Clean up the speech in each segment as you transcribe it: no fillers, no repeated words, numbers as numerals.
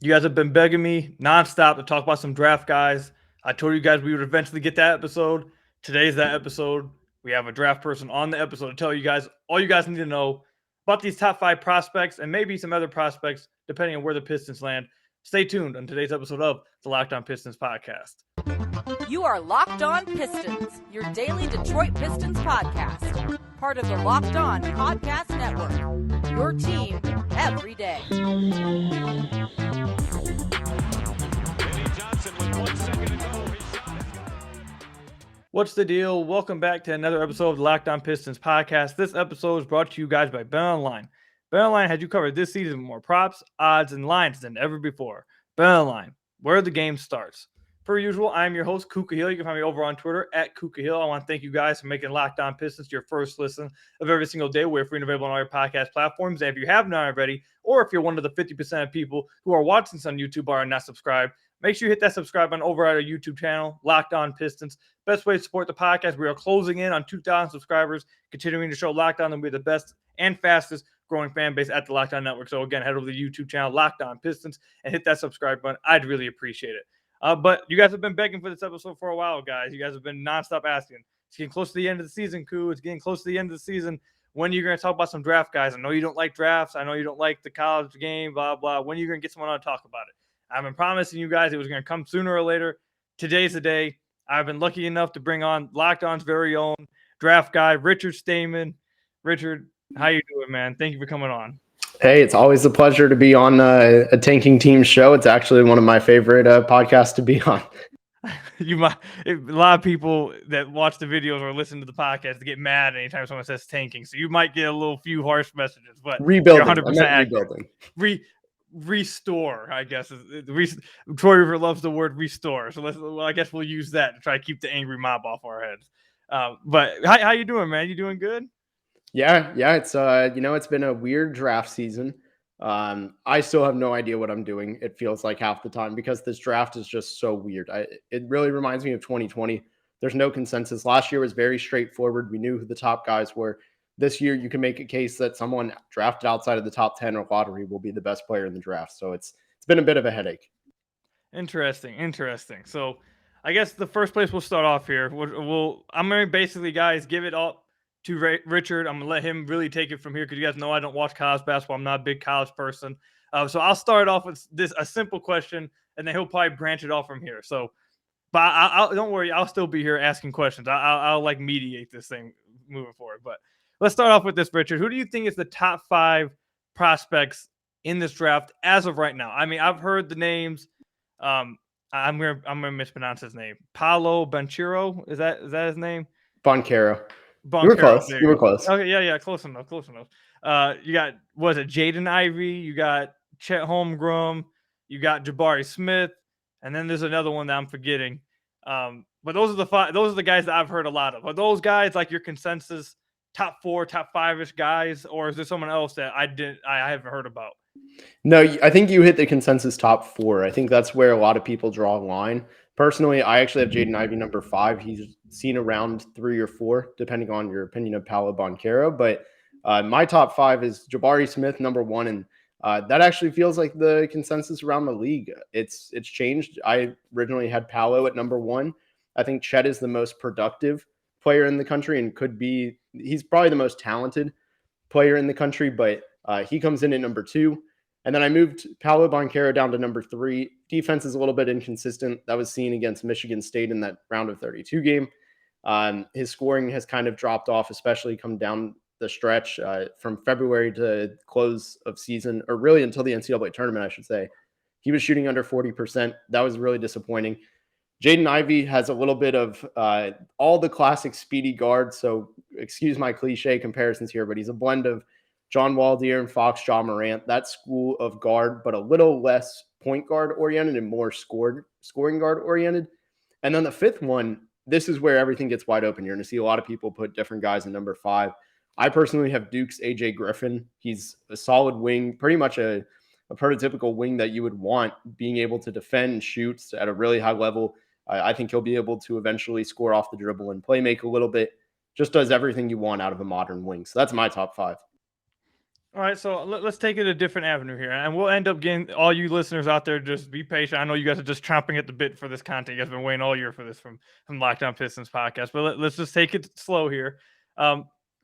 You guys have been begging me nonstop to talk about some draft guys. I told you guys we would eventually get that episode. Today's that episode. We have a draft person on the episode to tell you guys all you guys need to know about these top 5 prospects and maybe some other prospects, depending on where the Pistons land. Stay tuned on today's episode of the Locked On Pistons podcast. You are Locked On Pistons, your daily Detroit Pistons podcast. Part of the Locked On Podcast Network. Your team every day. What's the deal? Welcome back to another episode of the Locked On Pistons podcast. This episode is brought to you guys by BetOnline. BetOnline has you covered this season with more props, odds, and lines than ever before. BetOnline, where the game starts. Per usual, I'm your host, Kuka Hill. You can find me over on Twitter at Kuka Hill. I want to thank you guys for making Locked On Pistons your first listen of every single day. We're free and available on all your podcast platforms. And if you haven't already, or if you're one of the 50% of people who are watching this on YouTube or are not subscribed, make sure you hit that subscribe button over at our YouTube channel, Locked On Pistons. Best way to support the podcast. We are closing in on 2,000 subscribers, continuing to show Locked On, and we're the best and fastest growing fan base at the Locked On Network. So again, head over to the YouTube channel, Locked On Pistons, and hit that subscribe button. I'd really appreciate it. But you guys have been begging for this episode for a while, guys. You guys have been nonstop asking. It's getting close to the end of the season, Koo. It's getting close to the end of the season. When are you going to talk about some draft guys? I know you don't like drafts. I know you don't like the college game, blah, blah. When are you going to get someone on to talk about it? I've been promising you guys it was going to come sooner or later. Today's the day. I've been lucky enough to bring on Locked On's very own draft guy, Richard Stayman. Richard, how you doing, man? Thank you for coming on. Hey, it's always a pleasure to be on a tanking team show. It's actually one of my favorite podcasts to be on. A lot of people that watch the videos or listen to the podcast get mad anytime someone says tanking. So you might get a few harsh messages, but rebuilding, 100% rebuilding. Restore, I guess. Troy River loves the word restore. So I guess we'll use that to try to keep the angry mob off our heads. But how you doing, man? You doing good? Yeah. It's it's been a weird draft season. I still have no idea what I'm doing. It feels like half the time because this draft is just so weird. It really reminds me of 2020. There's no consensus. Last year was very straightforward. We knew who the top guys were. This year, you can make a case that someone drafted outside of the top 10 or lottery will be the best player in the draft. So it's been a bit of a headache. Interesting. So I guess the first place we'll start off here. I'm going to basically, guys, give it up to Richard. I'm going to let him really take it from here because you guys know I don't watch college basketball. I'm not a big college person. So I'll start off with a simple question, and then he'll probably branch it off from here. So, but I'll don't worry, I'll still be here asking questions. I'll like mediate this thing moving forward. But let's start off with this, Richard. Who do you think is the top 5 prospects in this draft as of right now? I mean, I've heard the names. I'm gonna mispronounce his name. Paolo Banchero. Is that his name? Banchero. You were close. You were close. Okay, yeah, close enough. You got, was it Jaden Ivy? You got Chet Holmgrem. You got Jabari Smith, and then there's another one that I'm forgetting. But those are the 5. Those are the guys that I've heard a lot of. Are those guys like your consensus top 4, top 5-ish guys, or is there someone else that I haven't heard about? No, I think you hit the consensus top 4. I think that's where a lot of people draw a line. Personally, I actually have Jaden Ivey number 5. He's seen around 3 or 4, depending on your opinion of Paolo Banchero. But my top 5 is Jabari Smith number 1, and that actually feels like the consensus around the league. It's changed. I originally had Paolo at number 1. I think Chet is the most productive player in the country and he's probably the most talented player in the country, but he comes in at number 2. And then I moved Paolo Banchero down to number 3. Defense is a little bit inconsistent. That was seen against Michigan State in that round of 32 game. His scoring has kind of dropped off, especially come down the stretch from February to close of season, or really until the NCAA tournament, I should say. He was shooting under 40%. That was really disappointing. Jaden Ivey has a little bit of all the classic speedy guards. So excuse my cliche comparisons here, but he's a blend of John Wall, De'Aaron Fox, Ja Morant, that school of guard, but a little less point guard oriented and more scoring guard oriented. And then the 5th one, this is where everything gets wide open. You're going to see a lot of people put different guys in number 5. I personally have Duke's AJ Griffin. He's a solid wing, pretty much a prototypical wing that you would want, being able to defend and shoot at a really high level. I think he'll be able to eventually score off the dribble and play make a little bit. Just does everything you want out of a modern wing. So that's my top 5. All right, so let's take it a different avenue here, and we'll end up getting all you listeners out there. Just be patient. I know you guys are just chomping at the bit for this content. You guys have been waiting all year for this from Locked On Pistons podcast. But let's just take it slow here.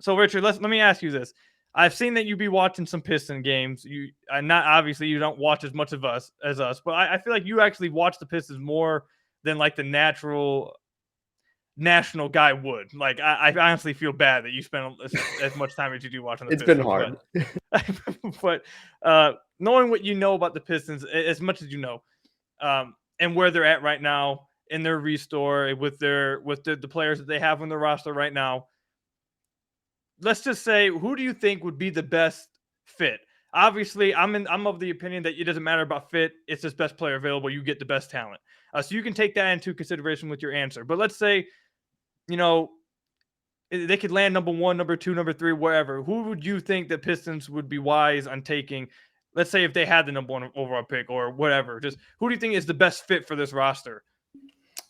So Richard, let me ask you this. I've seen that you be watching some Piston games. You not obviously you don't watch as much of us as us, but I feel like you actually watch the Pistons more than like the natural national guy would. Like I honestly feel bad that you spend as much time as you do watching the It's Pistons. been hard. But knowing what you know about the Pistons, as much as you know, and where they're at right now in their restore with the players that they have on their roster right now, let's just say, who do you think would be the best fit? Obviously, I'm of the opinion that it doesn't matter about fit. It's just best player available. You get the best talent. So you can take that into consideration with your answer. But let's say, they could land number 1, number 2, number 3, wherever. Who would you think the Pistons would be wise on taking? Let's say if they had the number 1 overall pick or whatever. Just who do you think is the best fit for this roster?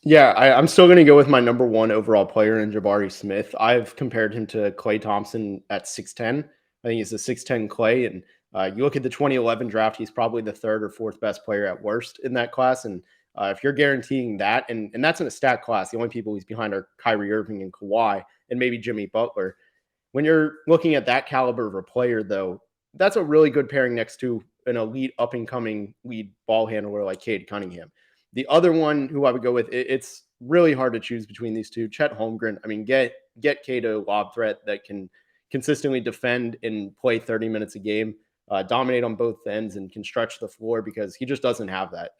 Yeah, I'm still going to go with my number 1 overall player in Jabari Smith. I've compared him to Klay Thompson at 6'10". I think he's a 6'10" Klay. And you look at the 2011 draft, he's probably the 3rd or 4th best player at worst in that class. And if you're guaranteeing that, and that's in a stat class, the only people he's behind are Kyrie Irving and Kawhi and maybe Jimmy Butler. When you're looking at that caliber of a player, though, that's a really good pairing next to an elite up-and-coming lead ball handler like Cade Cunningham. The other one who I would go with, it's really hard to choose between these two. Chet Holmgren. I mean, get Cade a lob threat that can consistently defend and play 30 minutes a game, dominate on both ends, and can stretch the floor, because he just doesn't have that.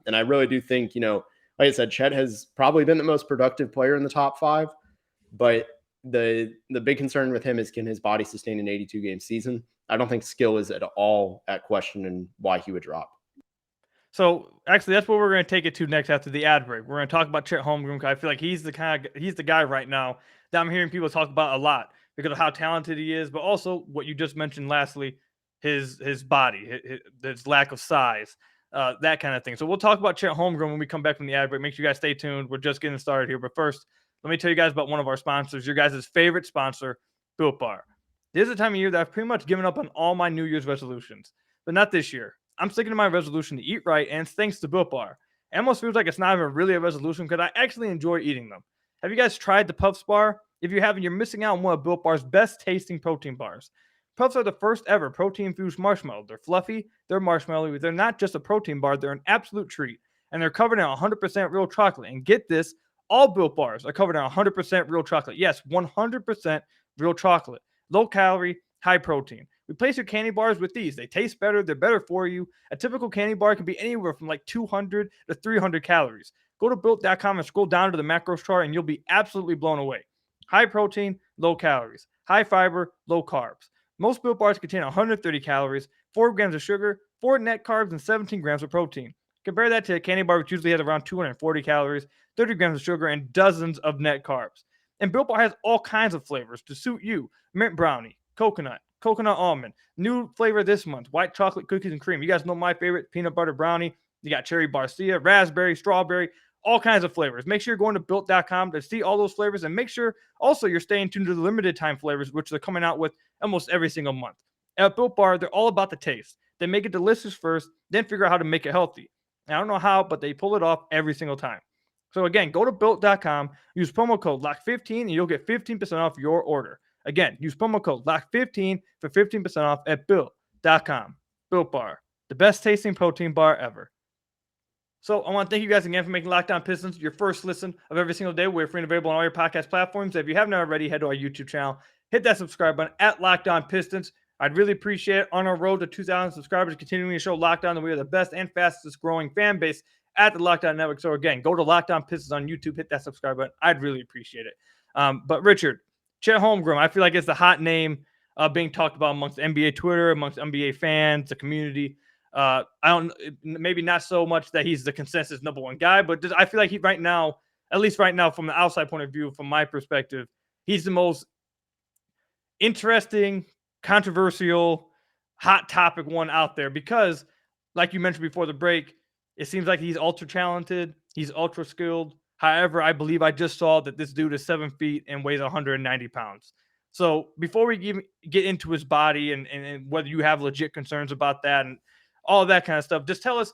And I really do think, like I said, Chet has probably been the most productive player in the top 5, but the big concern with him is, can his body sustain an 82-game season? I don't think skill is at all at question and why he would drop. So actually, that's what we're going to take it to next after the ad break. We're going to talk about Chet Holmgren. I feel like he's the guy right now that I'm hearing people talk about a lot because of how talented he is, but also what you just mentioned. Lastly, his body, his lack of size, that kind of thing. So we'll talk about Chet Holmgren when we come back from the ad break. Make sure you guys stay tuned. We're just getting started here, but first, let me tell you guys about one of our sponsors, your guys' favorite sponsor, Built Bar. This is the time of year that I've pretty much given up on all my New Year's resolutions, but not this year. I'm sticking to my resolution to eat right, and it's thanks to Built Bar. It almost feels like it's not even really a resolution because I actually enjoy eating them. Have you guys tried the Puffs bar? If you haven't, you're missing out on one of Built Bar's best tasting protein bars. Puffs are the first ever protein-infused marshmallow. They're fluffy, they're marshmallowy, they're not just a protein bar, they're an absolute treat. And they're covered in 100% real chocolate. And get this, all Built Bars are covered in 100% real chocolate. Yes, 100% real chocolate. Low calorie, high protein. Replace your candy bars with these. They taste better. They're better for you. A typical candy bar can be anywhere from like 200 to 300 calories. Go to Built.com and scroll down to the macros chart and you'll be absolutely blown away. High protein, low calories. High fiber, low carbs. Most Built Bars contain 130 calories, 4 grams of sugar, 4 net carbs, and 17 grams of protein. Compare that to a candy bar which usually has around 240 calories, 30 grams of sugar, and dozens of net carbs. And Built Bar has all kinds of flavors to suit you. Mint brownie, coconut almond, new flavor this month, white chocolate cookies and cream. You guys know my favorite, peanut butter brownie. You got cherry barcia, raspberry, strawberry, all kinds of flavors. Make sure you're going to Built.com to see all those flavors, and make sure also you're staying tuned to the limited time flavors, which they're coming out with almost every single month. At Built Bar, they're all about the taste. They make it delicious first, then figure out how to make it healthy. I don't know how, but they pull it off every single time. So again, go to Built.com, use promo code LOCK15, and you'll get 15% off your order. Again, use promo code LOCK15 for 15% off at Built.com. Built Bar, the best tasting protein bar ever. So I want to thank you guys again for making Locked On Pistons your first listen of every single day. We're free and available on all your podcast platforms. If you haven't already, head to our YouTube channel, hit that subscribe button at Locked On Pistons. I'd really appreciate it. On our road to 2,000 subscribers, continuing to show Locked On that we are the best and fastest growing fan base at the Locked On Network. So again, go to Locked On Pistons on YouTube, hit that subscribe button. I'd really appreciate it. But Richard, Chet Holmgren, I feel like it's the hot name being talked about amongst NBA Twitter, amongst NBA fans, the community. I don't, maybe not so much that he's the consensus number 1 guy, but I feel like he right now, at least right now from the outside point of view, from my perspective, he's the most interesting, controversial, hot topic one out there because, like you mentioned before the break, it seems like he's ultra talented, he's ultra skilled. However, I believe I just saw that this dude is 7 feet and weighs 190 pounds. So before we even get into his body and whether you have legit concerns about that and all that kind of stuff, just tell us,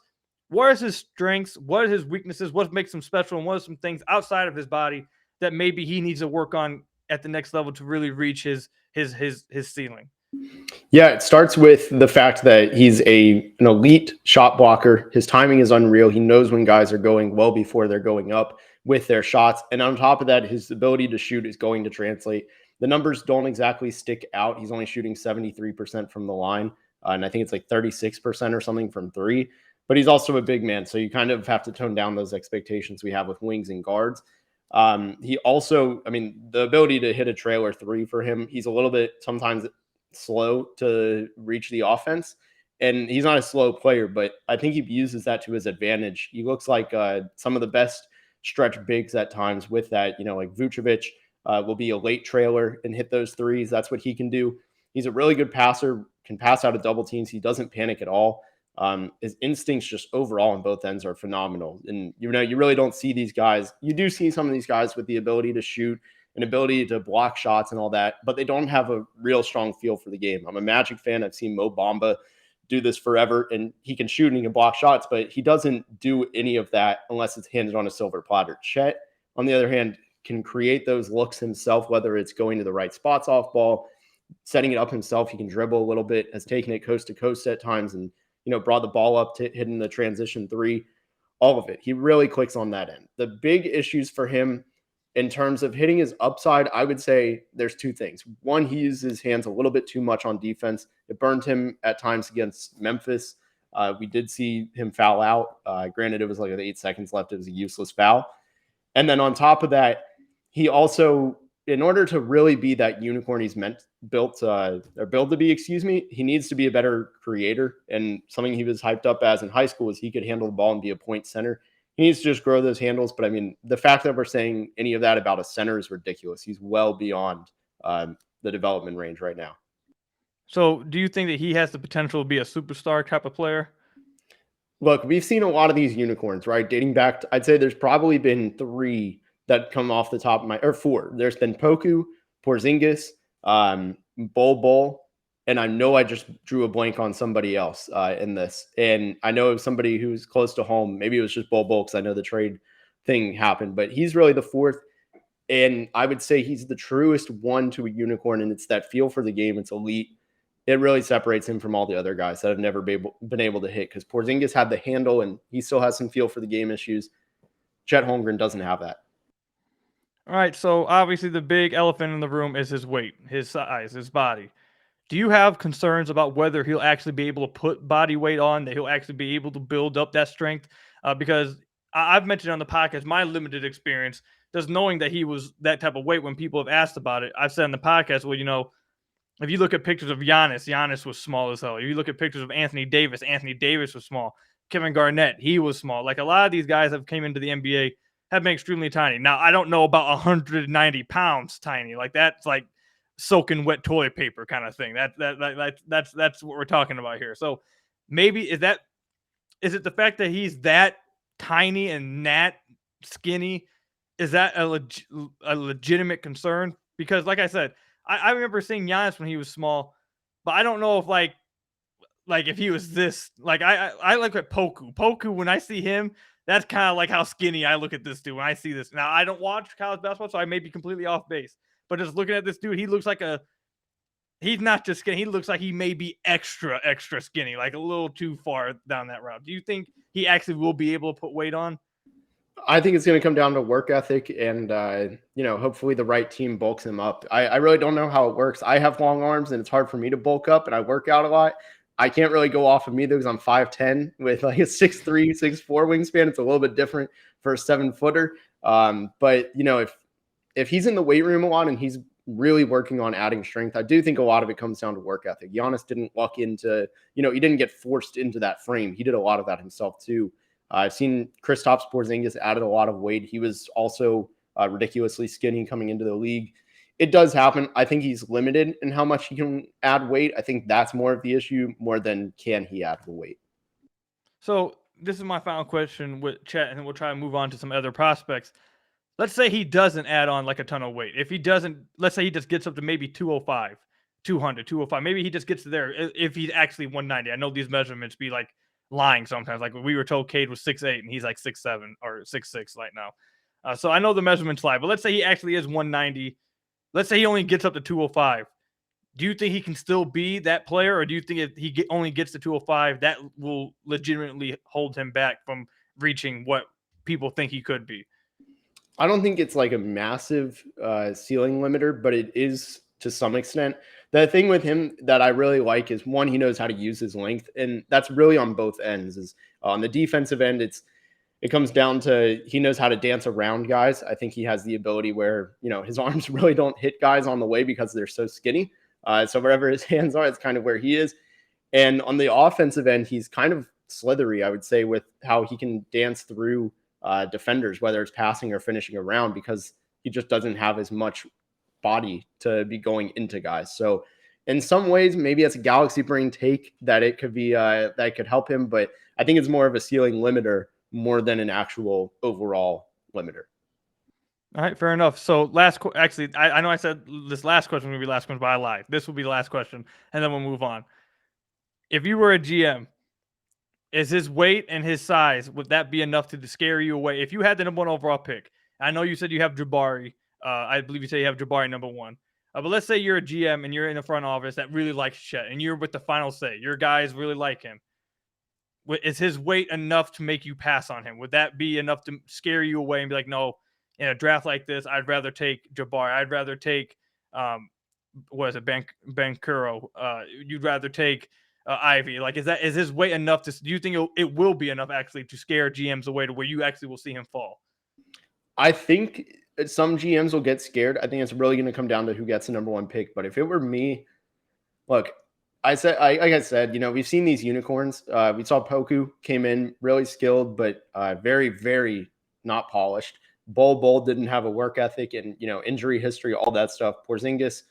what is his strengths, what are his weaknesses, what makes him special, and what are some things outside of his body that maybe he needs to work on at the next level to really reach his ceiling? Yeah, it starts with the fact that he's an elite shot blocker. His timing is unreal. He knows when guys are going well before they're going up with their shots. And on top of that, his ability to shoot is going to translate. The numbers don't exactly stick out. He's only shooting 73% from the line. And I think it's like 36% or something from three. But he's also a big man. So you kind of have to tone down those expectations we have with wings and guards. He also, the ability to hit a trailer three for him, he's a little bit sometimes slow to reach the offense. And he's not a slow player, but I think he uses that to his advantage. He looks like some of the best stretch bigs at times with that, like Vucevic will be a late trailer and hit those threes. That's what he can do. He's a really good passer, can pass out of double teams. He doesn't panic at all. His instincts just overall on both ends are phenomenal. And, you really don't see these guys. You do see some of these guys with the ability to shoot, an ability to block shots and all that, but they don't have a real strong feel for the game. I'm a Magic fan. I've seen Mo Bamba do this forever, and he can shoot and he can block shots, but he doesn't do any of that unless it's handed on a silver platter. Chet, on the other hand, can create those looks himself, whether it's going to the right spots off ball, setting it up himself. He can dribble a little bit, has taken it coast to coast at times, and brought the ball up to hitting the transition three, all of it. He really clicks on that end. The big issues for him in terms of hitting his upside, I would say there's two things. One, he uses his hands a little bit too much on defense. It burned him at times against Memphis. We did see him foul out. Granted, it was like with 8 seconds left. It was a useless foul. And then on top of that, he also, in order to really be that unicorn he's built to be, he needs to be a better creator. And something he was hyped up as in high school was he could handle the ball and be a point center. He needs to just grow those handles. But the fact that we're saying any of that about a center is ridiculous. He's well beyond the development range right now. So do you think that he has the potential to be a superstar type of player? Look, we've seen a lot of these unicorns, right? Dating back to, I'd say there's probably been 3 that come off the top of or 4. There's been Poku, Porzingis, Bol, and I know I just drew a blank on somebody else in this. And I know it was somebody who's close to home. Maybe it was just Bol because I know the trade thing happened. But he's really the 4th. And I would say he's the truest one to a unicorn. And it's that feel for the game. It's elite. It really separates him from all the other guys that have never been able to hit. Because Porzingis had the handle and he still has some feel for the game issues. Chet Holmgren doesn't have that. All right, so obviously the big elephant in the room is his weight, his size, his body. Do you have concerns about whether he'll actually be able to put body weight on, that he'll actually be able to build up that strength? Because I've mentioned on the podcast my limited experience, just knowing that he was that type of weight when people have asked about it. I've said on the podcast, well, if you look at pictures of Giannis was small as hell. If you look at pictures of Anthony Davis was small. Kevin Garnett, he was small. Like a lot of these guys have came into the NBA have been extremely tiny. Now, I don't know about 190 pounds tiny. Like that's like soaking wet toilet paper kind of thing. That's what we're talking about here. So maybe is it the fact that he's that tiny and that skinny? Is that a legitimate concern? Because like I said, I remember seeing Giannis when he was small, but I don't know if like if he was this, like I look at Poku when I see him, that's kind of like how skinny I look at this dude when I see this. Now, I don't watch college basketball, so I may be completely off base. But just looking at this dude, he looks like he's not just skinny. He looks like he may be extra, extra skinny, like a little too far down that route. Do you think he actually will be able to put weight on? I think it's going to come down to work ethic and, hopefully the right team bulks him up. I really don't know how it works. I have long arms and it's hard for me to bulk up and I work out a lot. I can't really go off of me though because I'm 5'10" with like a 6'3", 6'4" wingspan. It's a little bit different for a 7-footer. But if he's in the weight room a lot and he's really working on adding strength, I do think a lot of it comes down to work ethic. Giannis didn't walk into, he didn't get forced into that frame. He did a lot of that himself too. I've seen Kristaps Porzingis added a lot of weight. He was also ridiculously skinny coming into the league. It does happen. I think he's limited in how much he can add weight. I think that's more of the issue, more than can he add the weight. So this is my final question with Chet, and we'll try to move on to some other prospects. let's say he doesn't add on like a ton of weight. If he doesn't, let's say he just gets up to maybe 205, 200, 205. Maybe he just gets to there if he's actually 190. I know these measurements be like lying sometimes. Like we were told Cade was 6'8" and he's like 6'7" or 6'6" right now. So I know the measurements lie, but let's say he actually is 190. Let's say he only gets up to 205. Do you think he can still be that player, or do you think if he only gets to 205, that will legitimately hold him back from reaching what people think he could be? I don't think it's like a massive ceiling limiter, but it is to some extent. The thing with him that I really like is, one, he knows how to use his length, and that's really on both ends. Is on the defensive end, it comes down to he knows how to dance around guys. I think he has the ability where, his arms really don't hit guys on the way because they're so skinny. So wherever his hands are, it's kind of where he is. And on the offensive end, he's kind of slithery, I would say, with how he can dance through defenders, whether it's passing or finishing around, because he just doesn't have as much body to be going into guys. So in some ways, maybe it's a galaxy brain take that it could be that could help him, but I think it's more of a ceiling limiter more than an actual overall limiter. All right, fair enough. So actually, I know I said this last question would be last question, but I lied. This will be the last question, and then we'll move on. If you were a GM, is his weight and his size, would that be enough to scare you away? If you had the number 1 overall pick, I know you said you have Jabari. I believe you say you have Jabari number 1. But let's say you're a GM and you're in the front office that really likes Chet, and you're with the final say. Your guys really like him. Is his weight enough to make you pass on him? Would that be enough to scare you away and be like, no, in a draft like this, I'd rather take Jabari. I'd rather take, Bankero. You'd rather take Ivy. Like, is his weight enough do you think it will be enough actually to scare GMs away to where you actually will see him fall? I think some GMs will get scared. I think it's really going to come down to who gets the number 1 pick. But if it were me, look, like I said, we've seen these unicorns. We saw Poku came in really skilled, but very, very not polished. Bol didn't have a work ethic and, injury history, all that stuff. Porzingis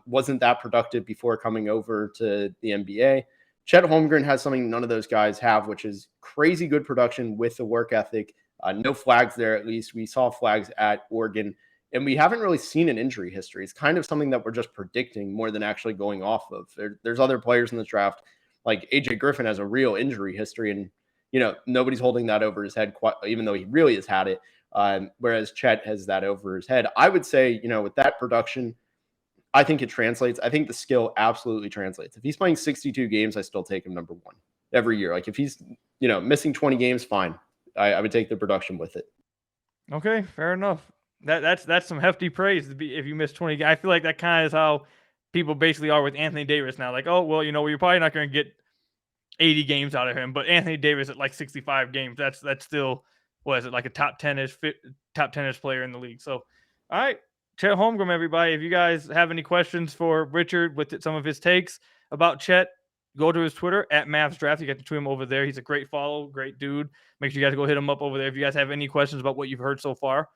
wasn't that productive before coming over to the NBA. Chet Holmgren has something none of those guys have, which is crazy good production with the work ethic. No flags there, at least. We saw flags at Oregon, and we haven't really seen an injury history. It's kind of something that we're just predicting more than actually going off of. There's other players in the draft, like AJ Griffin has a real injury history, and, nobody's holding that over his head, even though he really has had it. Whereas Chet has that over his head. I would say, with that production, I think it translates. I think the skill absolutely translates. If he's playing 62 games, I still take him number 1 every year. Like if he's, missing 20 games, fine. I would take the production with it. Okay, fair enough. That's some hefty praise to be if you miss 20. I feel like that kind of is how people basically are with Anthony Davis now. Like, oh, well, you're probably not going to get 80 games out of him, but Anthony Davis at like 65 games, that's still, what is it, like a top 10ish player in the league. So, all right, Chet Holmgrem, everybody. If you guys have any questions for Richard with some of his takes about Chet, go to his Twitter at MavsDraft. You get to tweet him over there. He's a great follow, great dude. Make sure you guys go hit him up over there if you guys have any questions about what you've heard so far.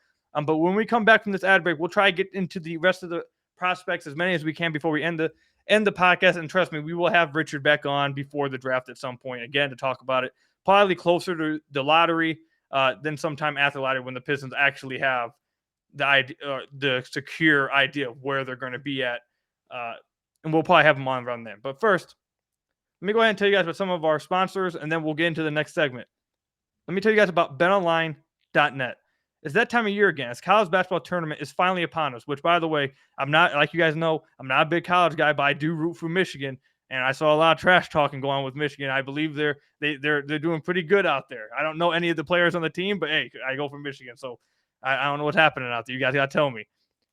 But when we come back from this ad break, we'll try to get into the rest of the prospects, as many as we can before we end the podcast. And trust me, we will have Richard back on before the draft at some point again to talk about it. Probably closer to the lottery than sometime after the lottery when the Pistons actually have the secure idea of where they're going to be at. And we'll probably have them on around then. But first, let me go ahead and tell you guys about some of our sponsors, and then we'll get into the next segment. Let me tell you guys about BetOnline.net. It's that time of year again. As college basketball tournament is finally upon us, which, by the way, I'm not, like you guys know, I'm not a big college guy, but I do root for Michigan, and I saw a lot of trash talking going on with Michigan. I believe they're doing pretty good out there. I don't know any of the players on the team, but hey, I go for Michigan, so I don't know what's happening out there. You guys got to tell me.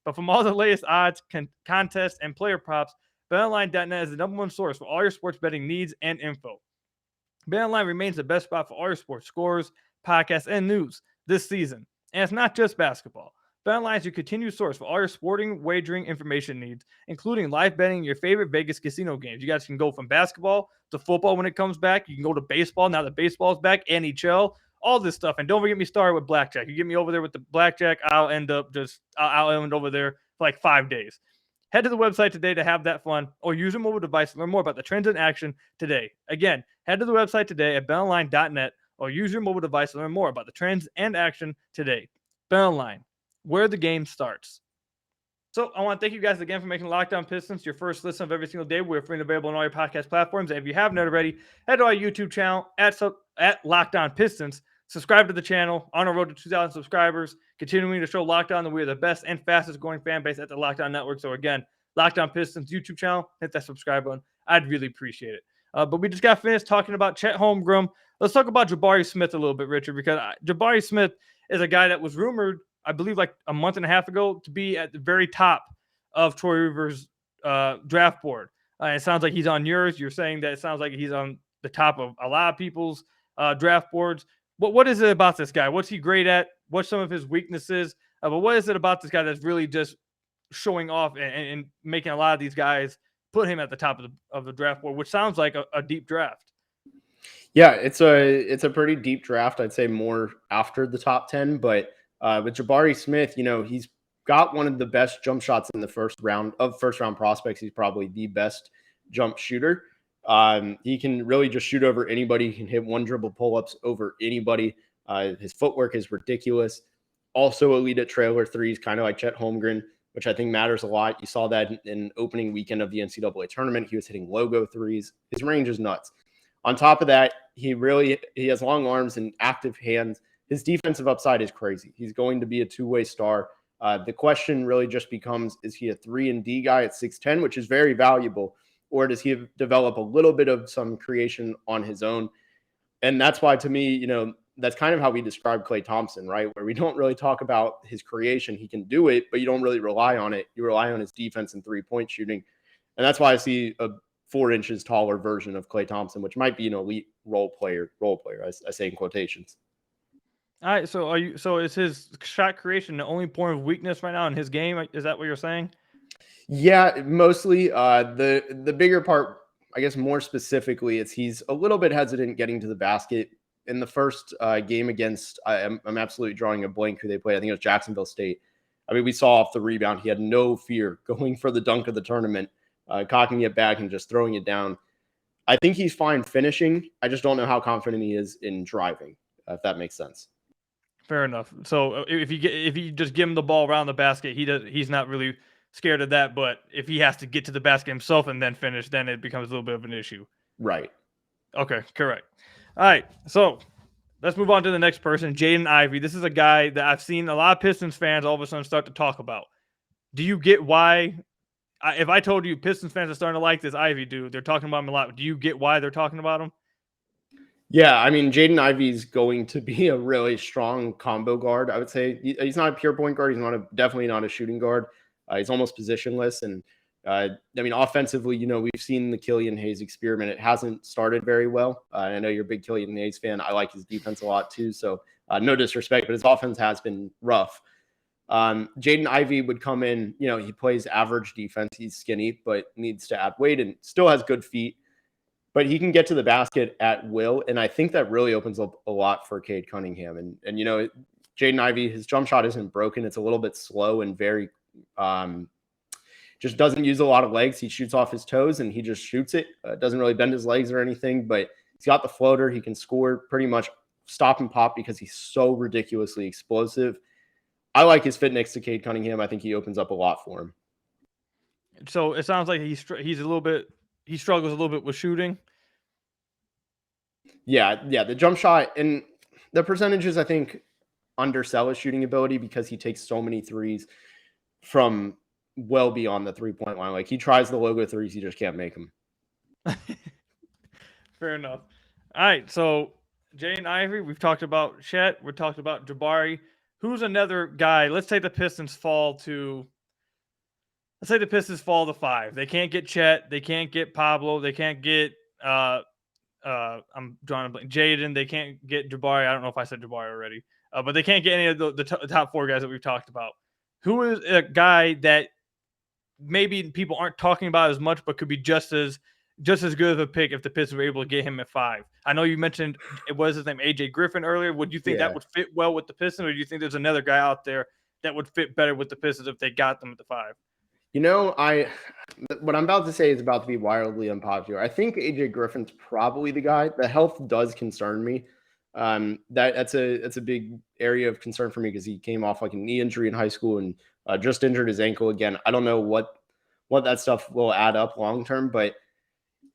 But from all the latest odds, contests, and player props, BetOnline.net is the number 1 source for all your sports betting needs and info. BetOnline remains the best spot for all your sports scores, podcasts, and news this season. And it's not just basketball. BetOnline is your continued source for all your sporting wagering information needs, including live betting and your favorite Vegas casino games. You guys can go from basketball to football when it comes back. You can go to baseball now that baseball's back, NHL, all this stuff. And don't get me started with blackjack. You get me over there with the blackjack, I'll end over there for like 5 days. Head to the website today to have that fun, or use your mobile device to learn more about the trends in action today. Again, head to the website today at betonline.net, or use your mobile device to learn more about the trends and action today. BetOnline, where the game starts. So I want to thank you guys again for making Locked On Pistons your first listen of every single day. We're free and available on all your podcast platforms. And if you haven't already, head to our YouTube channel at Locked On Pistons. Subscribe to the channel. On our road to 2,000 subscribers. Continuing to show Locked On that we are the best and fastest growing fan base at the Locked On Network. So again, Locked On Pistons YouTube channel. Hit that subscribe button. I'd really appreciate it. But we just got finished talking about Chet Holmgrem. Let's talk about Jabari Smith a little bit, Richard, because Jabari Smith is a guy that was rumored, I believe, like a month and a half ago, to be at the very top of Troy Weaver's draft board. It sounds like he's on yours. You're saying that it sounds like he's on the top of a lot of people's draft boards. What is it about this guy? What's he great at? What's some of his weaknesses? But what is it about this guy that's really just showing off and making a lot of these guys put him at the top of the draft board, which sounds like a deep draft? Yeah, it's a pretty deep draft. I'd say more after the top 10, but with Jabari Smith, he's got one of the best jump shots in the first round prospects. He's probably the best jump shooter. He can really just shoot over anybody. He can hit one dribble pull-ups over anybody. His footwork is ridiculous. Also elite at trailer threes, kind of like Chet Holmgren, which I think matters a lot. You saw that in opening weekend of the NCAA tournament. He was hitting logo threes. His range is nuts. On top of that, he has long arms and active hands. His defensive upside is crazy. He's going to be a two-way star. The question really just becomes, is he a 3-and-D guy at 6'10", which is very valuable, or does he develop a little bit of some creation on his own? And that's why, to me, that's kind of how we describe Klay Thompson, right? Where we don't really talk about his creation. He can do it, but you don't really rely on it. You rely on his defense and three-point shooting. And that's why I see a 4 inches taller version of Klay Thompson, which might be an elite role player. I say in quotations. All right. So is his shot creation the only point of weakness right now in his game? Is that what you're saying? Yeah, mostly. The bigger part, I guess more specifically, it's he's a little bit hesitant getting to the basket. In the first game against, I'm absolutely drawing a blank who they played. I think it was Jacksonville State. I mean, we saw off the rebound, he had no fear going for the dunk of the tournament, cocking it back and just throwing it down. I think he's fine finishing. I just don't know how confident he is in driving, if that makes sense. Fair enough. So if you just give him the ball around the basket, he's not really scared of that. But if he has to get to the basket himself and then finish, then it becomes a little bit of an issue. Right. Okay, correct. All right, so let's move on to the next person, Jaden Ivey. This is a guy that I've seen a lot of Pistons fans all of a sudden start to talk about. Do you get why? If I told you Pistons fans are starting to like this Ivey dude, they're talking about him a lot. Do you get why they're talking about him? Yeah, I mean, Jaden Ivey is going to be a really strong combo guard. I would say he's not a pure point guard. He's definitely not a shooting guard. He's almost positionless. And I mean, offensively, we've seen the Killian Hayes experiment. It hasn't started very well. I know you're a big Killian Hayes fan. I like his defense a lot too. So no disrespect, but his offense has been rough. Jaden Ivey would come in, he plays average defense. He's skinny, but needs to add weight and still has good feet. But he can get to the basket at will, and I think that really opens up a lot for Cade Cunningham. And Jaden Ivey, his jump shot isn't broken. It's a little bit slow and very just doesn't use a lot of legs. He shoots off his toes, and he just shoots it. Doesn't really bend his legs or anything, but he's got the floater. He can score pretty much stop and pop because he's so ridiculously explosive. I like his fit next to Cade Cunningham. I think he opens up a lot for him. So it sounds like he struggles a little bit with shooting. Yeah. The jump shot and the percentages, I think, undersell his shooting ability because he takes so many threes from well beyond the 3-point line. Like he tries the logo threes, he just can't make them. Fair enough. All right. So Jaden Ivey, we've talked about Chet. We've talked about Jabari. Who's another guy? Let's say the Pistons fall to 5. They can't get Chet. They can't get Pablo. They can't get I'm drawing a blank. Jaden. They can't get Jabari. I don't know if I said Jabari already. But they can't get any of the top 4 guys that we've talked about. Who is a guy that maybe people aren't talking about as much, but could be just as good of a pick if the Pistons were able to get him at 5? I know you mentioned it was his name, AJ Griffin, earlier. Would you think that would fit well with the Pistons, or do you think there's another guy out there that would fit better with the Pistons if they got them at the 5? What I'm about to say is about to be wildly unpopular. I think AJ Griffin's probably the guy. The health does concern me. That's a big area of concern for me because he came off like a knee injury in high school and just injured his ankle again. I don't know what that stuff will add up long term, but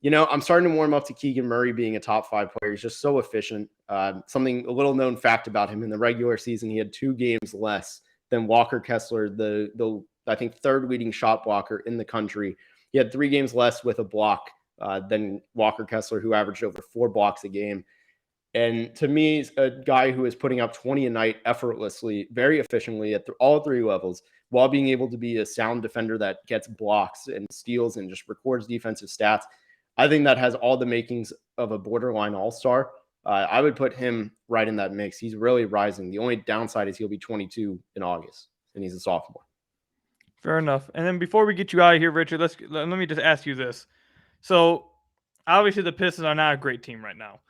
I'm starting to warm up to Keegan Murray being a top 5 player. He's just so efficient. A little known fact about him in the regular season, he had 2 games less than Walker Kessler, the I think 3rd leading shot blocker in the country. He had 3 games less with a block than Walker Kessler, who averaged over 4 blocks a game. And to me, a guy who is putting up 20 a night effortlessly, very efficiently at all 3 levels, while being able to be a sound defender that gets blocks and steals and just records defensive stats. I think that has all the makings of a borderline all-star. I would put him right in that mix. He's really rising. The only downside is he'll be 22 in August, and he's a sophomore. Fair enough. And then before we get you out of here, Richard, let me just ask you this. So obviously the Pistons are not a great team right now.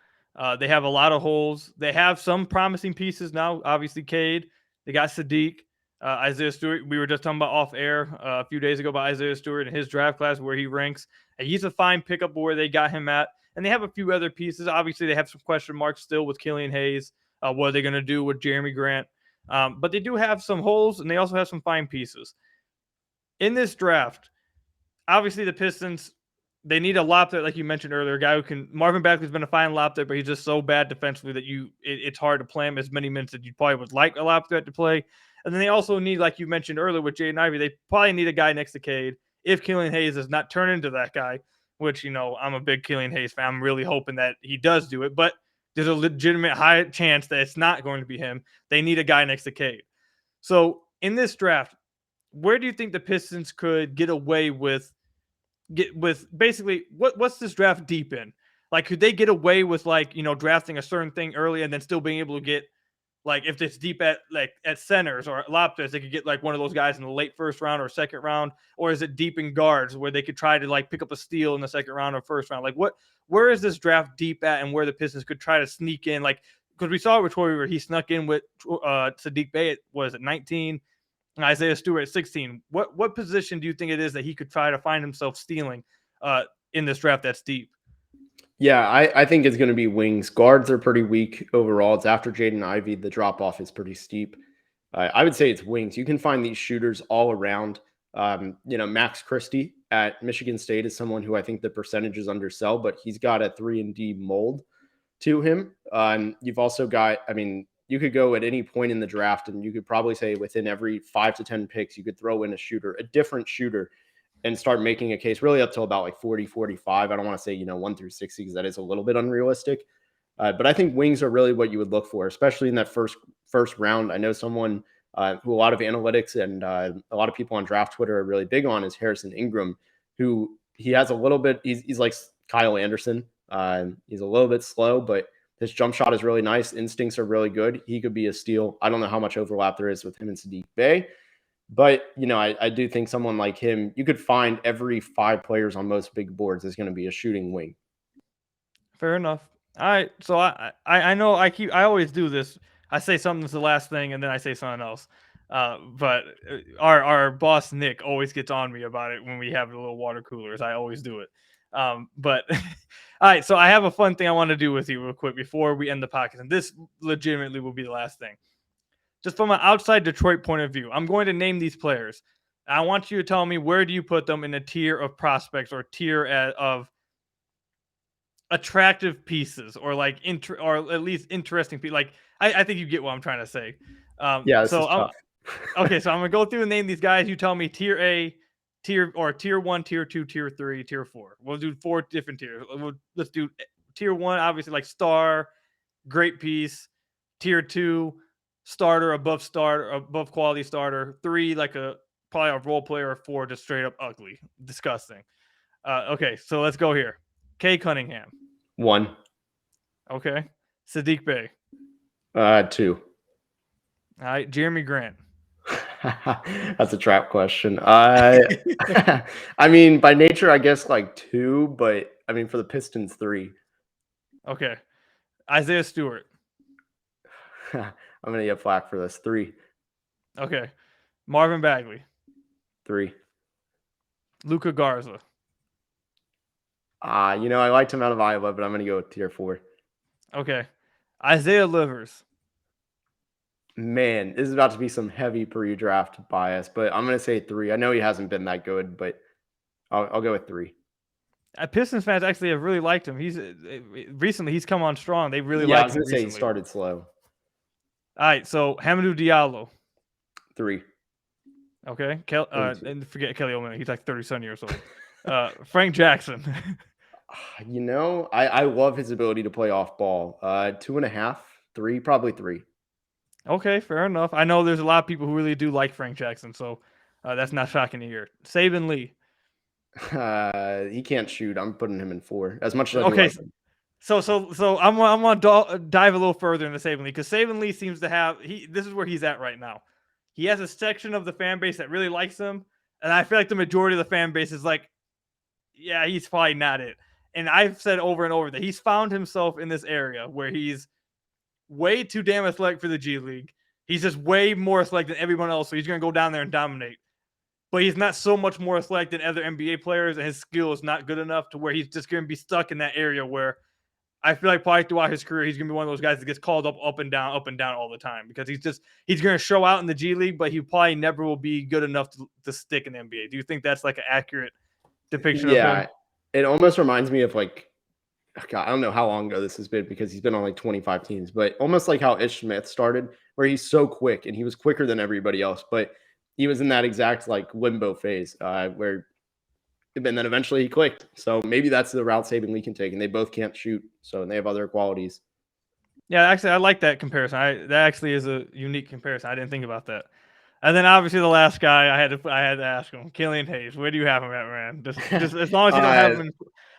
They have a lot of holes. They have some promising pieces now. Obviously, Cade. They got Sadiq, Isaiah Stewart. We were just talking about off air a few days ago about Isaiah Stewart and his draft class, where he ranks. And he's a fine pickup where they got him at. And they have a few other pieces. Obviously, they have some question marks still with Killian Hayes. What are they going to do with Jeremy Grant? But they do have some holes, and they also have some fine pieces. In this draft, obviously the Pistons, they need a lobster, like you mentioned earlier, a guy who can. Marvin Bagley's been a fine lobster, but he's just so bad defensively that it's hard to play him as many minutes as you probably would like a lobster to play. And then they also need, like you mentioned earlier with Jaden Ivey, they probably need a guy next to Cade. If Killian Hayes does not turn into that guy, which, I'm a big Killian Hayes fan. I'm really hoping that he does do it, but there's a legitimate high chance that it's not going to be him. They need a guy next to Cade. So in this draft, where do you think the Pistons could get away with basically what's this draft deep in? Like, could they get away with drafting a certain thing early and then still being able to get, like, if it's deep at centers or lobsters, they could get like one of those guys in the late 1st round or 2nd round, or is it deep in guards where they could try to pick up a steal in the 2nd round or 1st round? Like, where is this draft deep at, and where the Pistons could try to sneak in? Like, because we saw it with Troy Weaver, he snuck in with Sadiq Bey at 19. Isaiah Stewart at 16. What position do you think it is that he could try to find himself stealing in this draft that's deep? Yeah, I think it's going to be wings. Guards are pretty weak overall. It's after Jaden Ivey. The drop-off is pretty steep. I would say it's wings. You can find these shooters all around. Max Christie at Michigan State is someone who I think the percentages undersell, but he's got a 3-and-D mold to him. You've also got, you could go at any point in the draft and you could probably say within every 5 to 10 picks, you could throw in a different shooter, and start making a case really up till about 40, 45. I don't want to say, 1 through 60, because that is a little bit unrealistic. But I think wings are really what you would look for, especially in that first round. I know someone who a lot of analytics and a lot of people on draft Twitter are really big on is Harrison Ingram, who he has a little bit, he's like Kyle Anderson. He's a little bit slow, but his jump shot is really nice. Instincts are really good. He could be a steal. I don't know how much overlap there is with him and Sadiq Bey, but I do think someone like him, you could find every 5 players on most big boards is going to be a shooting wing. Fair enough. All right. So I know I always do this. I say something's the last thing, and then I say something else. But our boss Nick always gets on me about it when we have the little water coolers. I always do it. But all right. So I have a fun thing I want to do with you real quick before we end the podcast, and this legitimately will be the last thing. Just from an outside Detroit point of view, I'm going to name these players. I want you to tell me, where do you put them in a tier of prospects or tier of attractive pieces, or or at least interesting people. Like, I think you get what I'm trying to say. Yeah. This is tough. Okay, so I'm gonna go through and name these guys. You tell me tier A, tier 1, tier 2, tier 3, tier 4. We'll do 4 different tiers. Let's do tier 1, obviously like star, great piece. Tier 2, starter, above quality starter. 3, like probably a role player. 4, just straight up ugly, disgusting. Okay, so let's go here. Kay Cunningham. 1. Okay. Sadiq Bey. 2. All right. Jeremy Grant. That's a trap question. By nature, I guess 2, but for the Pistons, 3. Okay. Isaiah Stewart. I'm gonna get flack for this. 3. Okay. Marvin Bagley. 3. Luka Garza. I liked him out of Iowa, but I'm gonna go with tier 4. Okay. Isaiah Livers. Man, this is about to be some heavy pre-draft bias, but I'm going to say 3. I know he hasn't been that good, but I'll go with 3. Pistons fans actually have really liked him. Recently he's come on strong. They really Yeah, I liked was him going to say he recently. started slow. All right, so Hamidou Diallo. 3. Okay, and forget Kelly Olynyk. He's like 37 years old. Frank Jackson. I love his ability to play off ball. 2.5, 3, probably 3. Okay, fair enough. I know there's a lot of people who really do like Frank Jackson, so that's not shocking to hear. Saban Lee. He can't shoot. I'm putting him in 4. As much as I do Okay, like him. so I'm gonna dive a little further into Saban Lee, because Saban Lee seems to have this is where he's at right now. He has a section of the fan base that really likes him, and I feel like the majority of the fan base is like, yeah, he's probably not it. And I've said over and over that he's found himself in this area where he's way too damn athletic for the G League. He's just way more athletic than everyone else, so he's going to go down there and dominate. But he's not so much more athletic than other NBA players, and his skill is not good enough to where he's just going to be stuck in that area where I feel like probably throughout his career, he's going to be one of those guys that gets called up and down all the time, because he's going to show out in the G League, but he probably never will be good enough to stick in the NBA. Do you think that's like an accurate depiction of him? It almost reminds me of like, God, I don't know how long ago this has been, because he's been on like 25 teams, but almost like how Ish Smith started, where he's so quick and he was quicker than everybody else, but he was in that exact like limbo phase where, and then eventually he clicked. So maybe that's the route Saban Lee can take, and they both can't shoot, so they have other qualities. Yeah, actually, I like that comparison. That actually is a unique comparison. I didn't think about that. And then obviously the last guy I had to ask him, Killian Hayes. Where do you have him at, man? Just as long as you don't have him,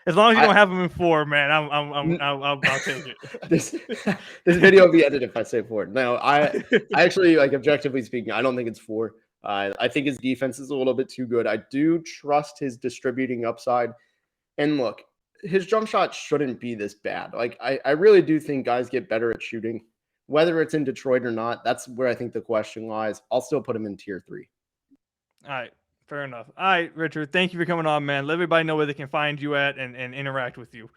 don't have him in 4, man, I'll take it. This video will be edited if I say 4. No, I actually, like, objectively speaking, I don't think it's 4. I think his defense is a little bit too good. I do trust his distributing upside. And look, his jump shot shouldn't be this bad. Like, I really do think guys get better at shooting. Whether it's in Detroit or not, that's where I think the question lies. I'll still put him in tier 3. All right, fair enough. All right, Richard, thank you for coming on, man. Let everybody know where they can find you at and interact with you.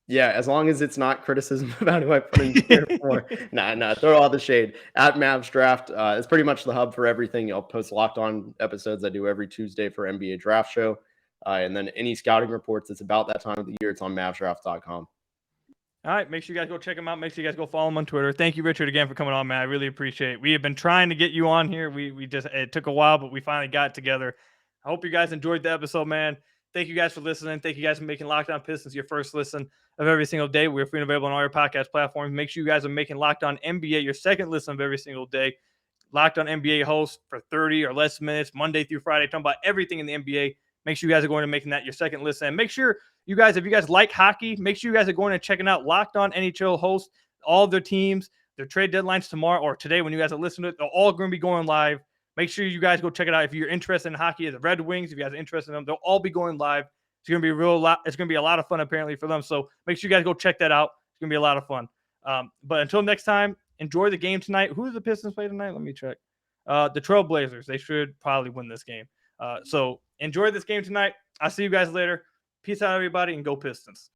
Yeah, as long as it's not criticism about who I put in tier 4. Nah, throw all the shade. At Mavs Draft, it's pretty much the hub for everything. I'll post locked on episodes I do every Tuesday for NBA Draft Show. And then any scouting reports, it's about that time of the year. It's on mavsdraft.com. All right, make sure you guys go check him out. Make sure you guys go follow him on Twitter. Thank you, Richard, again for coming on, man. I really appreciate it. We have been trying to get you on here. It took a while, but we finally got it together. I hope you guys enjoyed the episode, man. Thank you guys for listening. Thank you guys for making Locked On Pistons your first listen of every single day. We're free and available on all your podcast platforms. Make sure you guys are making Locked On NBA your second listen of every single day. Locked On NBA host for 30 or less minutes, Monday through Friday, talking about everything in the NBA. Make sure you guys are going to making that your second listen. And make sure you guys, if you guys like hockey, make sure you guys are going and checking out Locked On NHL host, all of their teams, their trade deadlines tomorrow or today when you guys are listening to it. They're all going to be going live. Make sure you guys go check it out. If you're interested in hockey, the Red Wings, if you guys are interested in them, they'll all be going live. It's going to be it's going to be a lot of fun apparently for them. So make sure you guys go check that out. It's going to be a lot of fun. But until next time, enjoy the game tonight. Who do the Pistons play tonight? Let me check. The Trailblazers. They should probably win this game. So enjoy this game tonight. I'll see you guys later. Peace out, everybody, and go Pistons.